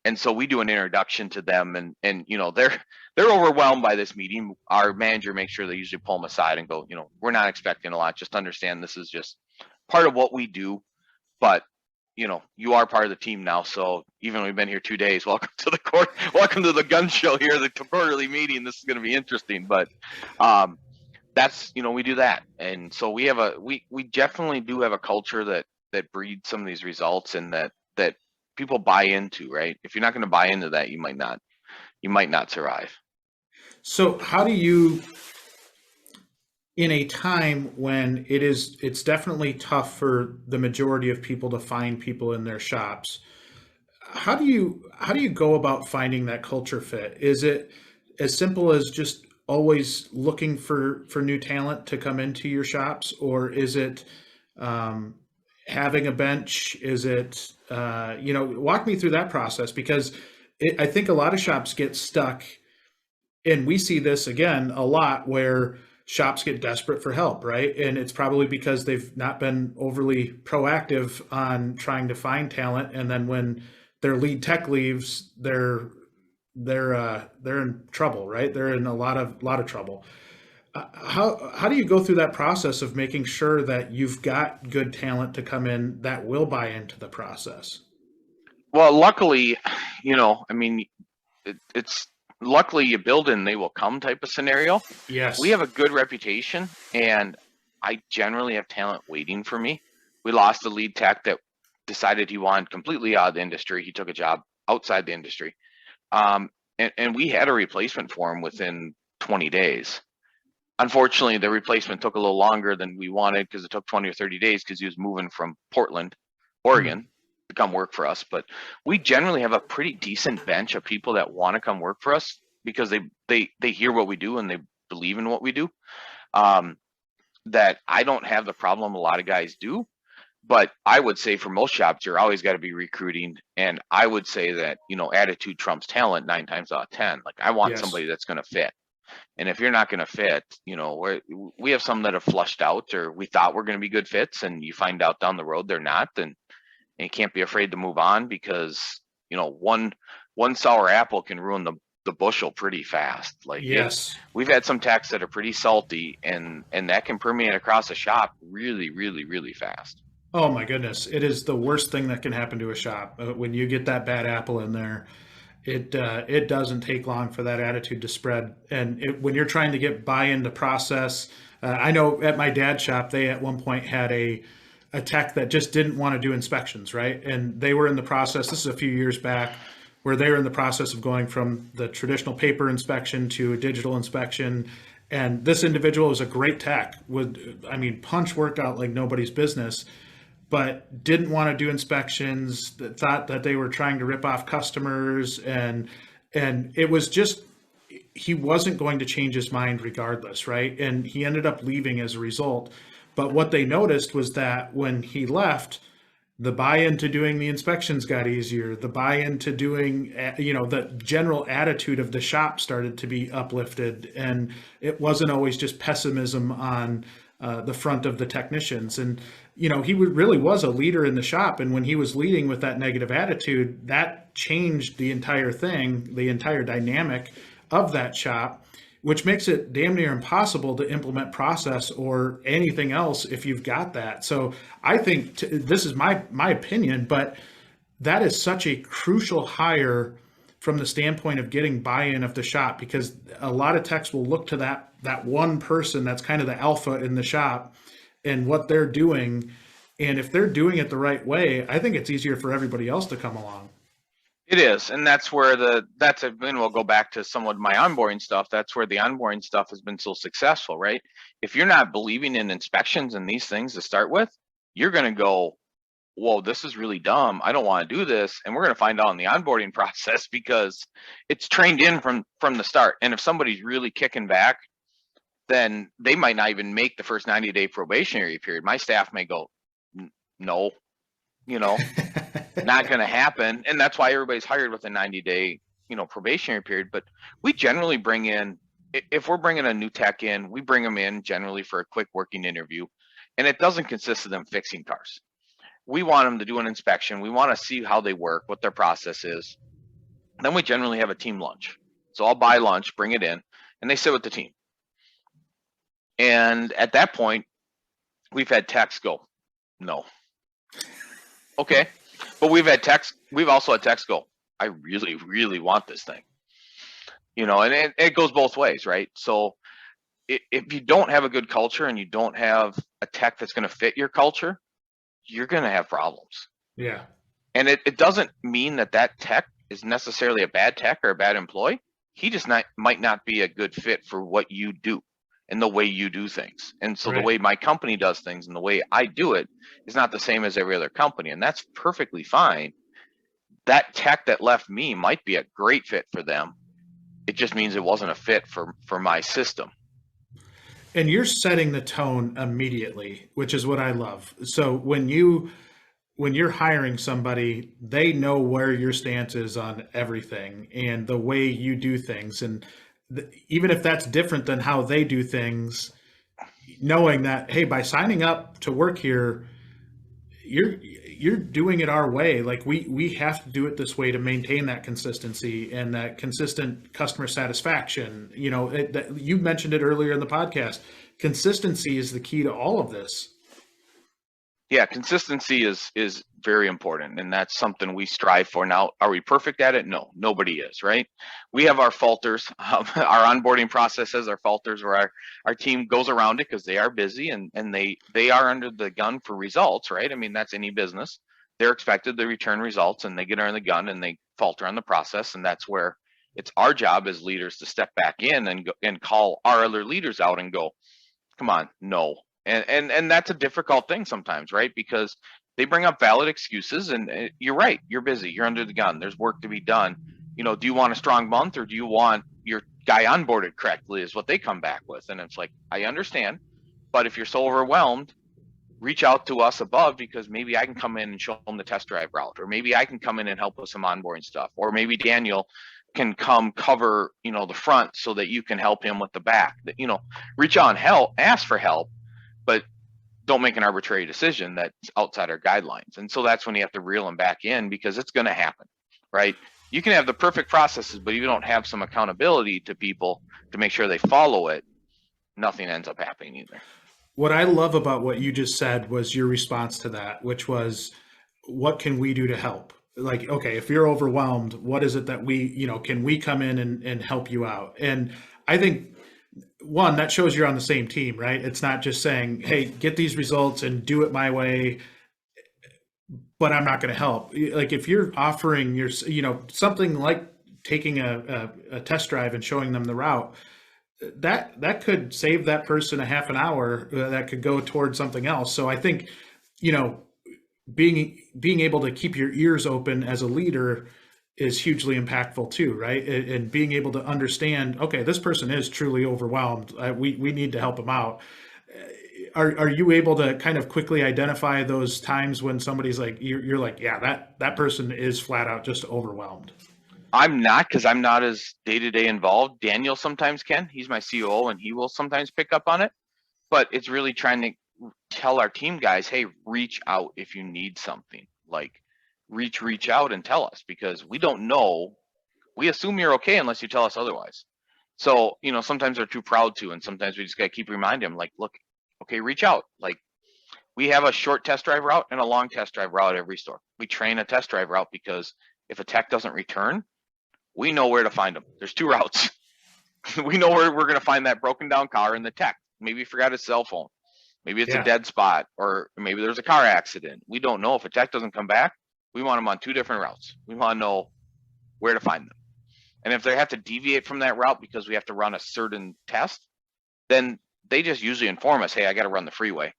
And so we do an introduction to them, and they're overwhelmed by this meeting. Our manager makes sure they usually pull them aside and go, we're not expecting a lot. Just understand this is just part of what we do. But you are part of the team now. So even though we've been here 2 days, welcome to the court, welcome to the gun show here, the quarterly meeting. This is going to be interesting, but that's, we do that. And so we have we definitely do have a culture that breeds some of these results and that people buy into, right? If you're not going to buy into that, you might not survive. So how do you, in a time when it's definitely tough for the majority of people to find people in their shops, how do you go about finding that culture fit? Is it as simple as just always looking for new talent to come into your shops, or is it having a bench? Is it walk me through that process, because I think a lot of shops get stuck, and we see this again a lot where shops get desperate for help, right? And it's probably because they've not been overly proactive on trying to find talent, and then when their lead tech leaves, they're in trouble, right? They're in a lot of trouble. How do you go through that process of making sure that you've got good talent to come in that will buy into the process? Well, luckily, it's luckily you build in, they will come type of scenario. Yes. We have a good reputation, and I generally have talent waiting for me. We lost a lead tech that decided he wanted completely out of the industry. He took a job outside the industry. And we had a replacement for him within 20 days. Unfortunately, the replacement took a little longer than we wanted because it took 20 or 30 days because he was moving from Portland, Oregon to come work for us. But we generally have a pretty decent bench of people that want to come work for us because they hear what we do and they believe in what we do. That I don't have the problem a lot of guys do. But I would say for most shops, you're always got to be recruiting. And I would say that, attitude trumps talent 9 times out of 10. Like, I want somebody that's going to fit. And if you're not going to fit, we have some that have flushed out, or we thought were going to be good fits, and you find out down the road they're not. And you can't be afraid to move on because, one sour apple can ruin the bushel pretty fast. Like, yes, we've had some techs that are pretty salty, and that can permeate across a shop really, really, really fast. Oh my goodness. It is the worst thing that can happen to a shop. When you get that bad apple in there, it doesn't take long for that attitude to spread. And when you're trying to get buy-in to process, I know at my dad's shop, they at one point had a tech that just didn't want to do inspections, right? And they were in the process, this is a few years back, where they were in the process of going from the traditional paper inspection to a digital inspection. And this individual was a great tech, punch work out like nobody's business, but didn't want to do inspections, that thought that they were trying to rip off customers. And it was just, he wasn't going to change his mind regardless, right? And he ended up leaving as a result. But what they noticed was that when he left, the buy-in to doing the inspections got easier. The buy-in to doing, the general attitude of the shop started to be uplifted. And it wasn't always just pessimism on the front of the technicians. And, he really was a leader in the shop. And when he was leading with that negative attitude, that changed the entire thing, the entire dynamic of that shop, which makes it damn near impossible to implement process or anything else if you've got that. So I think this is my opinion, but that is such a crucial hire from the standpoint of getting buy-in of the shop, because a lot of techs will look to that one person that's kind of the alpha in the shop and what they're doing. And if they're doing it the right way, I think it's easier for everybody else to come along. It is, and that's where and we'll go back to somewhat my onboarding stuff. That's where the onboarding stuff has been so successful, right? If you're not believing in inspections and these things to start with, you're going to go, whoa, this is really dumb. I don't want to do this. And we're going to find out in the onboarding process because it's trained in from the start. And if somebody's really kicking back, then they might not even make the first 90-day probationary period. My staff may go, no, not going to happen. And that's why everybody's hired with a 90-day, probationary period. But we generally bring in, if we're bringing a new tech in, we bring them in generally for a quick working interview. And it doesn't consist of them fixing cars. We want them to do an inspection. We want to see how they work, what their process is. Then we generally have a team lunch. So I'll buy lunch, bring it in, and they sit with the team. And at that point, we've had techs go, no. Okay, But we've also had techs go, I really, really want this thing. And it goes both ways, right? So if you don't have a good culture and you don't have a tech that's going to fit your culture, you're going to have problems. Yeah. And it doesn't mean that tech is necessarily a bad tech or a bad employee. He just might not be a good fit for what you do and the way you do things. And so the way my company does things and the way I do it is not the same as every other company. And that's perfectly fine. That tech that left me might be a great fit for them. It just means it wasn't a fit for my system. And you're setting the tone immediately, which is what I love. So when you're hiring somebody, they know where your stance is on everything and the way you do things. And even if that's different than how they do things, knowing that, hey, by signing up to work here, you're doing it our way. Like we have to do it this way to maintain that consistency and that consistent customer satisfaction. You mentioned it earlier in the podcast. Consistency is the key to all of this. Yeah, consistency is very important, and that's something we strive for. Now, are we perfect at it? No, nobody is, right? We have our falters. Our onboarding process has our falters where our team goes around it because they are busy and they are under the gun for results, right? I mean, that's any business. They're expected to return results, and they get under the gun and they falter on the process, and that's where it's our job as leaders to step back in and call our other leaders out and go, come on, no. And that's a difficult thing sometimes, right? Because they bring up valid excuses, and you're right, you're busy, you're under the gun, there's work to be done. Do you want a strong month, or do you want your guy onboarded correctly, is what they come back with. And it's like, I understand, but if you're so overwhelmed, reach out to us above, because maybe I can come in and show them the test drive route, or maybe I can come in and help with some onboarding stuff, or maybe Daniel can come cover, the front so that you can help him with the back. Reach out and help, ask for help, but don't make an arbitrary decision that's outside our guidelines. And so that's when you have to reel them back in, because it's going to happen, right? You can have the perfect processes, but if you don't have some accountability to people to make sure they follow it, nothing ends up happening either. What I love about what you just said was your response to that, which was, what can we do to help? Like, okay, if you're overwhelmed, what is it that can we come in and help you out? And I think, one, that shows you're on the same team, right? It's not just saying, hey, get these results and do it my way, but I'm not going to help. Like, if you're offering something like taking a test drive and showing them the route, that could save that person a half an hour that could go towards something else. So I think, being able to keep your ears open as a leader is hugely impactful too, right? And being able to understand, okay, this person is truly overwhelmed. We need to help them out. Are you able to kind of quickly identify those times when somebody's like, you're like, yeah, that person is flat out just overwhelmed? I'm not, because I'm not as day-to-day involved. Daniel sometimes can. He's my COO, and he will sometimes pick up on it. But it's really trying to tell our team guys, hey, reach out if you need something. Like, reach out and tell us, because we don't know. We assume you're okay unless you tell us otherwise. So, sometimes they're too proud to, and sometimes we just got to keep reminding them, like, look, okay, reach out. Like, we have a short test drive route and a long test drive route at every store. We train a test drive route because if a tech doesn't return, we know where to find them. There's two routes. We know where we're going to find that broken down car in the tech. Maybe he forgot his cell phone. Maybe it's a dead spot, or maybe there's a car accident. We don't know. If a tech doesn't come back, we want them on two different routes. We want to know where to find them. And if they have to deviate from that route because we have to run a certain test, then they just usually inform us, hey, I got to run the freeway.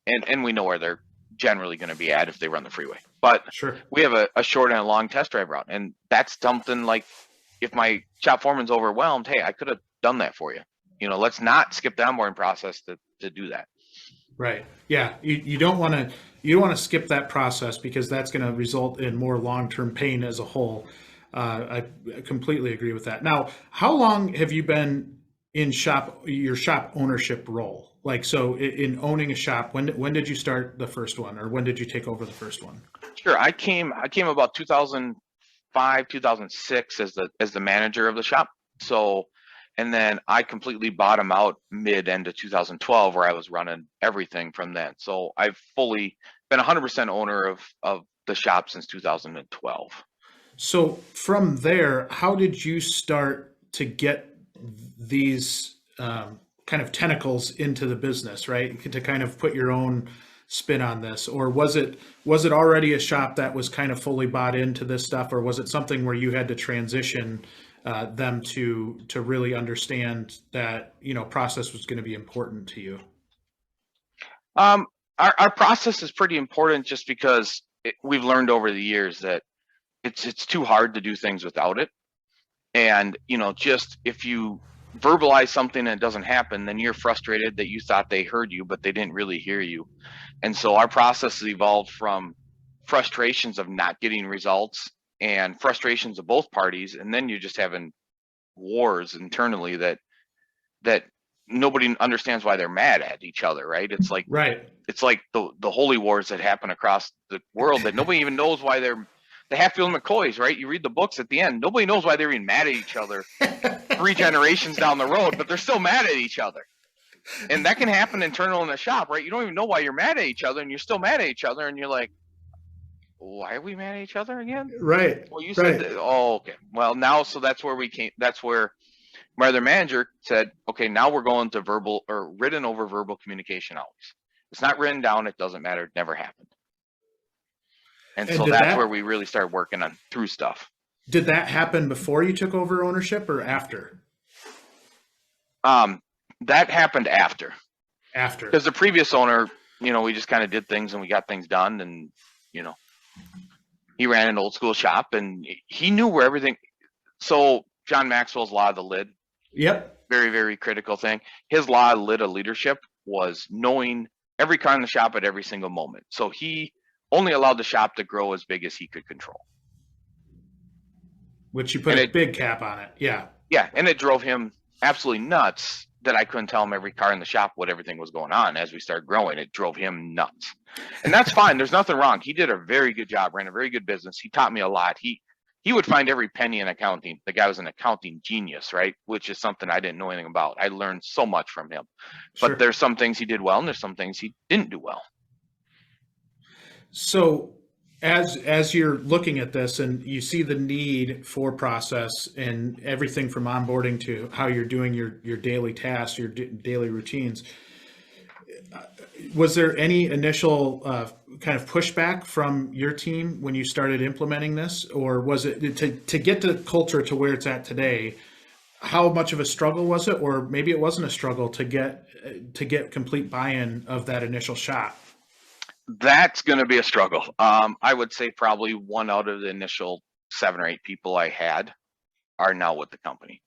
And we know where they're generally going to be at if they run the freeway. But sure, we have a short and a long test drive route. And that's something like, if my shop foreman's overwhelmed, hey, I could have done that for you. Let's not skip the onboarding process to do that. Right. Yeah. You don't want to skip that process, because that's going to result in more long-term pain as a whole. I completely agree with that. Now, how long have you been in your shop ownership role? Like, so in owning a shop, when did you start the first one, or when did you take over the first one? Sure. I came about 2005, 2006 as the manager of the shop. So, and then I completely bottomed out end of 2012, where I was running everything from then. So I've fully been 100% owner of the shop since 2012. So from there, how did you start to get these kind of tentacles into the business, right? To kind of put your own spin on this, or was it already a shop that was kind of fully bought into this stuff, or was it something where you had to transition them to really understand that process was going to be important to you? Our process is pretty important just because we've learned over the years that it's too hard to do things without it. And, just if you verbalize something and it doesn't happen, then you're frustrated that you thought they heard you, but they didn't really hear you. And so our process has evolved from frustrations of not getting results and frustrations of both parties. And then you're just having wars internally that nobody understands why they're mad at each other, right? It's like, it's like the holy wars that happen across the world that nobody even knows why they're the Hatfield McCoys, right? You read the books at the end. Nobody knows why they're even mad at each other 3 generations down the road, but they're still mad at each other. And that can happen internal in the shop, right? You don't even know why you're mad at each other, and you're still mad at each other, and you're like, why are we mad at each other again? Right. Well, you said that. Oh, okay. Well, now, so that's where we came. That's where my other manager said, okay, now we're going to verbal or written over verbal communication always. It's not written down. It doesn't matter. It never happened. And so that's where we really started working on through stuff. Did that happen before you took over ownership or after? That happened after. After. Because the previous owner, we just kind of did things and we got things done, and he ran an old school shop and he knew where everything. So John Maxwell's law of the lid. Yep. Very, very critical thing. His law of lid of leadership was knowing every car in the shop at every single moment. So he only allowed the shop to grow as big as he could control. Which you put a big cap on it. Yeah. Yeah. And it drove him absolutely nuts that I couldn't tell him every car in the shop what everything was going on as we started growing. It drove him nuts. And that's fine. There's nothing wrong. He did a very good job, ran a very good business. He taught me a lot. He would find every penny in accounting. The guy was an accounting genius, right? Which is something I didn't know anything about. I learned so much from him. But there's some things he did well and there's some things he didn't do well. So as you're looking at this and you see the need for process and everything from onboarding to how you're doing your daily tasks, your daily routines, was there any initial kind of pushback from your team when you started implementing this, or was it to get the culture to where it's at today? How much of a struggle was it, or maybe it wasn't a struggle to get complete buy-in of that initial shop? That's going to be a struggle. I would say probably 1 out of the initial 7 or 8 people I had are now with the company.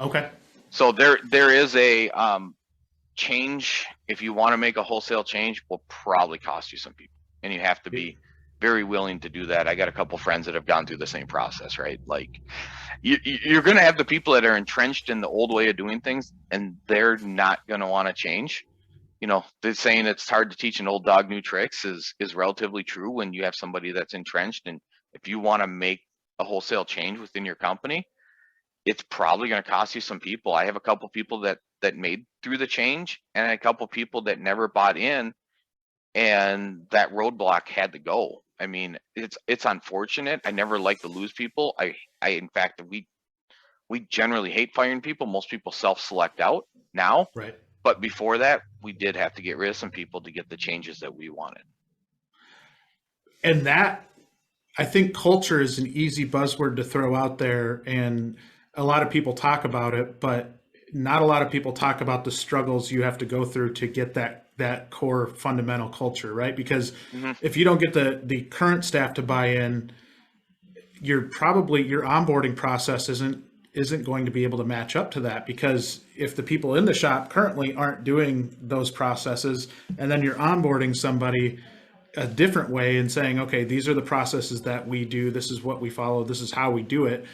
Okay. So there is a change. If you want to make a wholesale change, will probably cost you some people, and you have to be very willing to do that. I got a couple friends that have gone through the same process, right? Like you're going to have the people that are entrenched in the old way of doing things, and they're not going to want to change. The saying it's hard to teach an old dog new tricks is relatively true when you have somebody that's entrenched. And if you want to make a wholesale change within your company, it's probably going to cost you some people. I have a couple people that made through the change and a couple people that never bought in, and that roadblock had to go. I mean, it's unfortunate. I never like to lose people. In fact, we generally hate firing people. Most people self-select out now. Right. But before that, we did have to get rid of some people to get the changes that we wanted. And that, I think culture is an easy buzzword to throw out there. And a lot of people talk about it, but not a lot of people talk about the struggles you have to go through to get that core fundamental culture, right? Because if you don't get the current staff to buy in, your onboarding process isn't going to be able to match up to that, because if the people in the shop currently aren't doing those processes, and then you're onboarding somebody a different way and saying, okay, these are the processes that we do, this is what we follow, this is how we do it,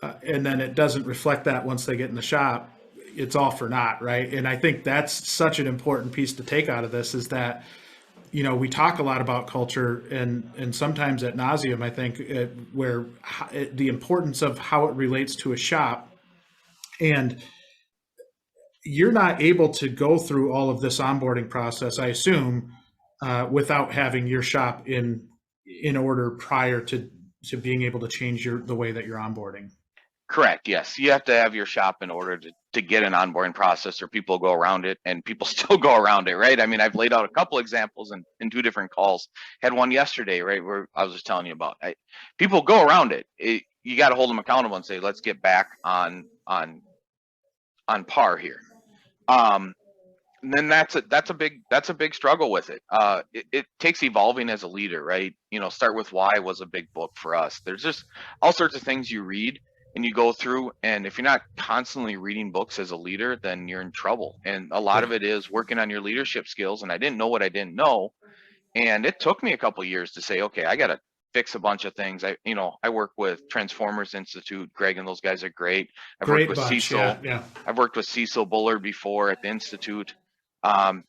and then it doesn't reflect that once they get in the shop, it's all for naught, right? And I think that's such an important piece to take out of this, is that we talk a lot about culture and sometimes ad nauseum, I think, where the importance of how it relates to a shop. And you're not able to go through all of this onboarding process, I assume, without having your shop in in order prior to being able to change the way that you're onboarding. Correct. Yes. You have to have your shop in order to get an onboarding process, or people go around it, and people still go around it, right? I mean, I've laid out a couple examples in 2 different calls. Had one yesterday, right, where I was just telling you about. People go around it. You got to hold them accountable and say, let's get back on par here. And then that's a big struggle with it. It takes evolving as a leader, right? Start with Why was a big book for us. There's just all sorts of things you read and you go through, and if you're not constantly reading books as a leader, then you're in trouble. And a lot of it is working on your leadership skills. And I didn't know what I didn't know, and it took me a couple of years to say, okay, I got to fix a bunch of things. I work with Transformers Institute. Greg and those guys are great. I've worked with Cecil. Yeah. I've worked with Cecil Bullard before at the Institute.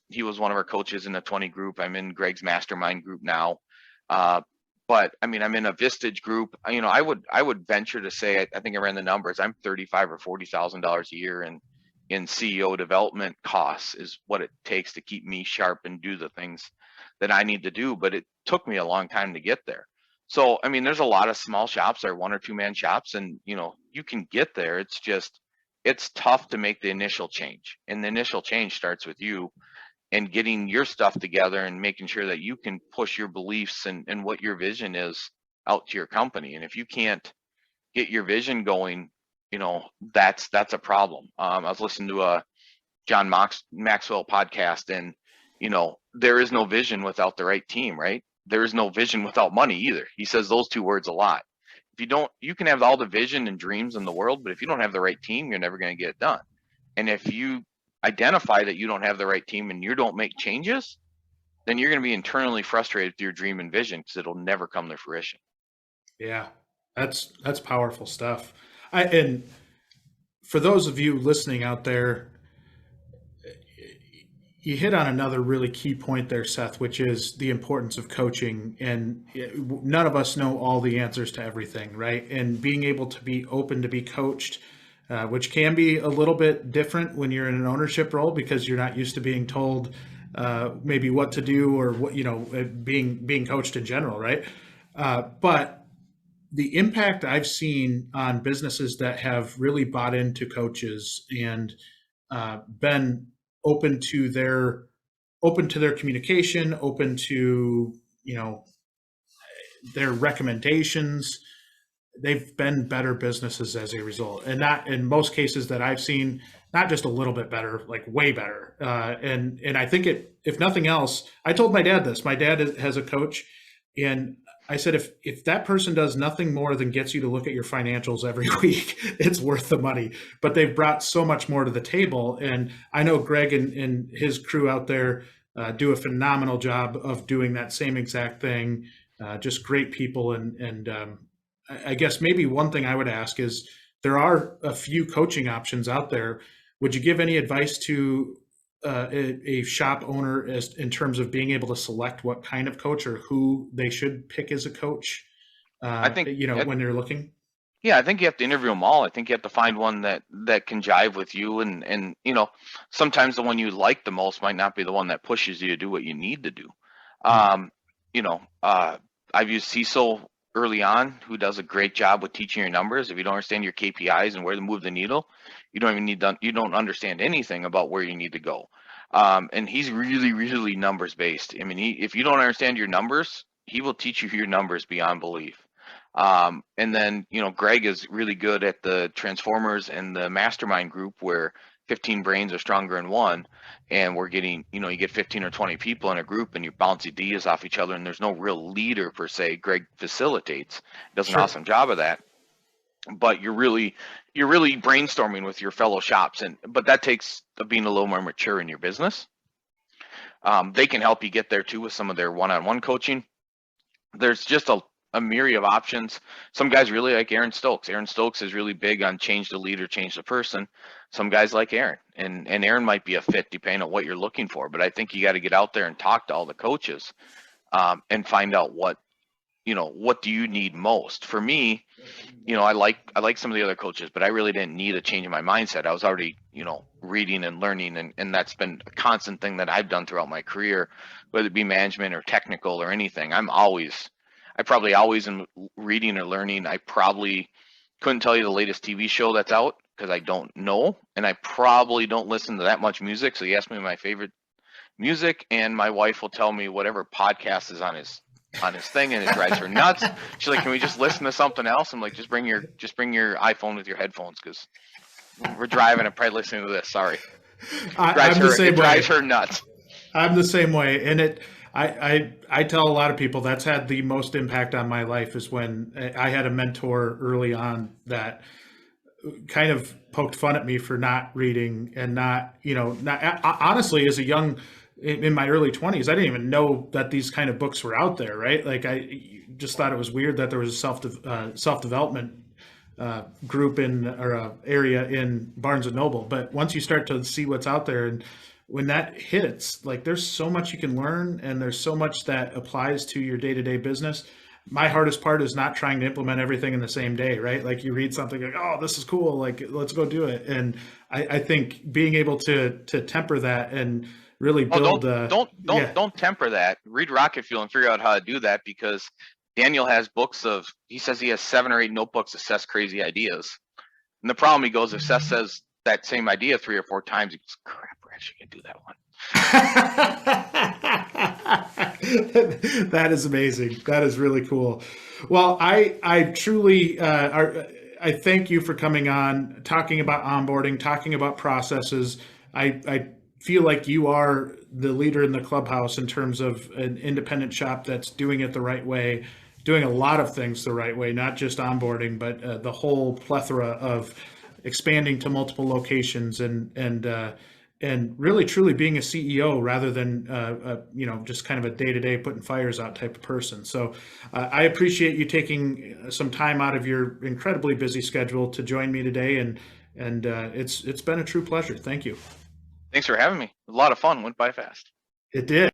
He was one of our coaches in the 20 group. I'm in Greg's mastermind group now. But I mean, I'm in a Vistage group. I would venture to say, I think I ran the numbers. I'm $35,000 or $40,000 a year in CEO development costs is what it takes to keep me sharp and do the things that I need to do. But it took me a long time to get there. So, I mean, there's a lot of small shops or 1 or 2 man shops, and you can get there. It's tough to make the initial change, and the initial change starts with you and getting your stuff together and making sure that you can push your beliefs and what your vision is out to your company. And if you can't get your vision going, that's a problem. I was listening to a John Maxwell podcast, and there is no vision without the right team, right? There is no vision without money either. He says those 2 words a lot. If you can have all the vision and dreams in the world, but if you don't have the right team, you're never going to get it done. And if you identify that you don't have the right team and you don't make changes, then you're going to be internally frustrated with your dream and vision because it'll never come to fruition. Yeah, that's powerful stuff. And for those of you listening out there, you hit on another really key point there, Seth, which is the importance of coaching. And none of us know all the answers to everything, right? And being able to be open to be coached, which can be a little bit different when you're in an ownership role because you're not used to being told maybe what to do or what, being coached in general, right? But the impact I've seen on businesses that have really bought into coaches and been open to their communication, open to their recommendations, they've been better businesses as a result. And not in most cases that I've seen, not just a little bit better, like way better. And I think if nothing else, I told my dad this. My dad has a coach, and I said, if that person does nothing more than gets you to look at your financials every week, it's worth the money. But they've brought so much more to the table. And I know Greg and his crew out there do a phenomenal job of doing that same exact thing. Just great people. And I guess maybe one thing I would ask is, there are a few coaching options out there. Would you give any advice to a shop owner in terms of being able to select what kind of coach or who they should pick as a coach? I think when they're looking. Yeah, I think you have to interview them all. I think you have to find one that can jive with you, and sometimes the one you like the most might not be the one that pushes you to do what you need to do. I've used Cecil early on, who does a great job with teaching your numbers. If you don't understand your KPIs and where to move the needle, you don't understand anything about where you need to go. And he's really, really numbers based. I mean, if you don't understand your numbers, he will teach you your numbers beyond belief. And then, Greg is really good at the Transformers and the mastermind group where 15 brains are stronger than one. And we're getting, you get 15 or 20 people in a group and you bounce ideas off each other, and there's no real leader per se. Greg facilitates, does an awesome job of that. But you're really brainstorming with your fellow shops, but that takes being a little more mature in your business. They can help you get there too with some of their one-on-one coaching. There's just a myriad of options. Some guys really like Aaron Stokes. Aaron Stokes is really big on change the leader, change the person. Some guys like Aaron, and Aaron might be a fit depending on what you're looking for. But I think you got to get out there and talk to all the coaches and find out what do you need most. For me, I like some of the other coaches, but I really didn't need a change in my mindset. I was already, reading and learning, and that's been a constant thing that I've done throughout my career, whether it be management or technical or anything. I probably always am reading or learning. I probably couldn't tell you the latest TV show that's out because I don't know, and I probably don't listen to that much music. So you ask me my favorite music, and my wife will tell me whatever podcast is on his thing, and it drives her nuts. She's like, "Can we just listen to something else?" I'm like, "Just bring your iPhone with your headphones, because we're driving and probably listening to this." Sorry, it drives her nuts. I'm the same way, and I tell a lot of people that's had the most impact on my life is when I had a mentor early on that kind of poked fun at me for not reading and not honestly, as a young, in my early 20s, I didn't even know that these kind of books were out there, right? Like I just thought it was weird that there was a self-development group or area in Barnes and Noble. But once you start to see what's out there, and when that hits, like there's so much you can learn, and there's so much that applies to your day-to-day business. My hardest part is not trying to implement everything in the same day, right? Like you read something like, oh, this is cool, like let's go do it. And I think being able to temper that and really build. Don't temper that. Read Rocket Fuel and figure out how to do that, because Daniel has books he says he has 7 or 8 notebooks of Seth's crazy ideas. And the problem, he goes, if Seth says that same idea 3 or 4 times, he goes, crap, we're actually gonna do that one. That is amazing. That is really cool. Well, I truly I thank you for coming on, talking about onboarding, talking about processes. I feel like you are the leader in the clubhouse in terms of an independent shop that's doing it the right way, doing a lot of things the right way, not just onboarding, but the whole plethora of expanding to multiple locations and really truly being a CEO rather than just kind of a day-to-day putting fires out type of person. So I appreciate you taking some time out of your incredibly busy schedule to join me today, and it's been a true pleasure. Thank you. Thanks for having me. A lot of fun. Went by fast. It did.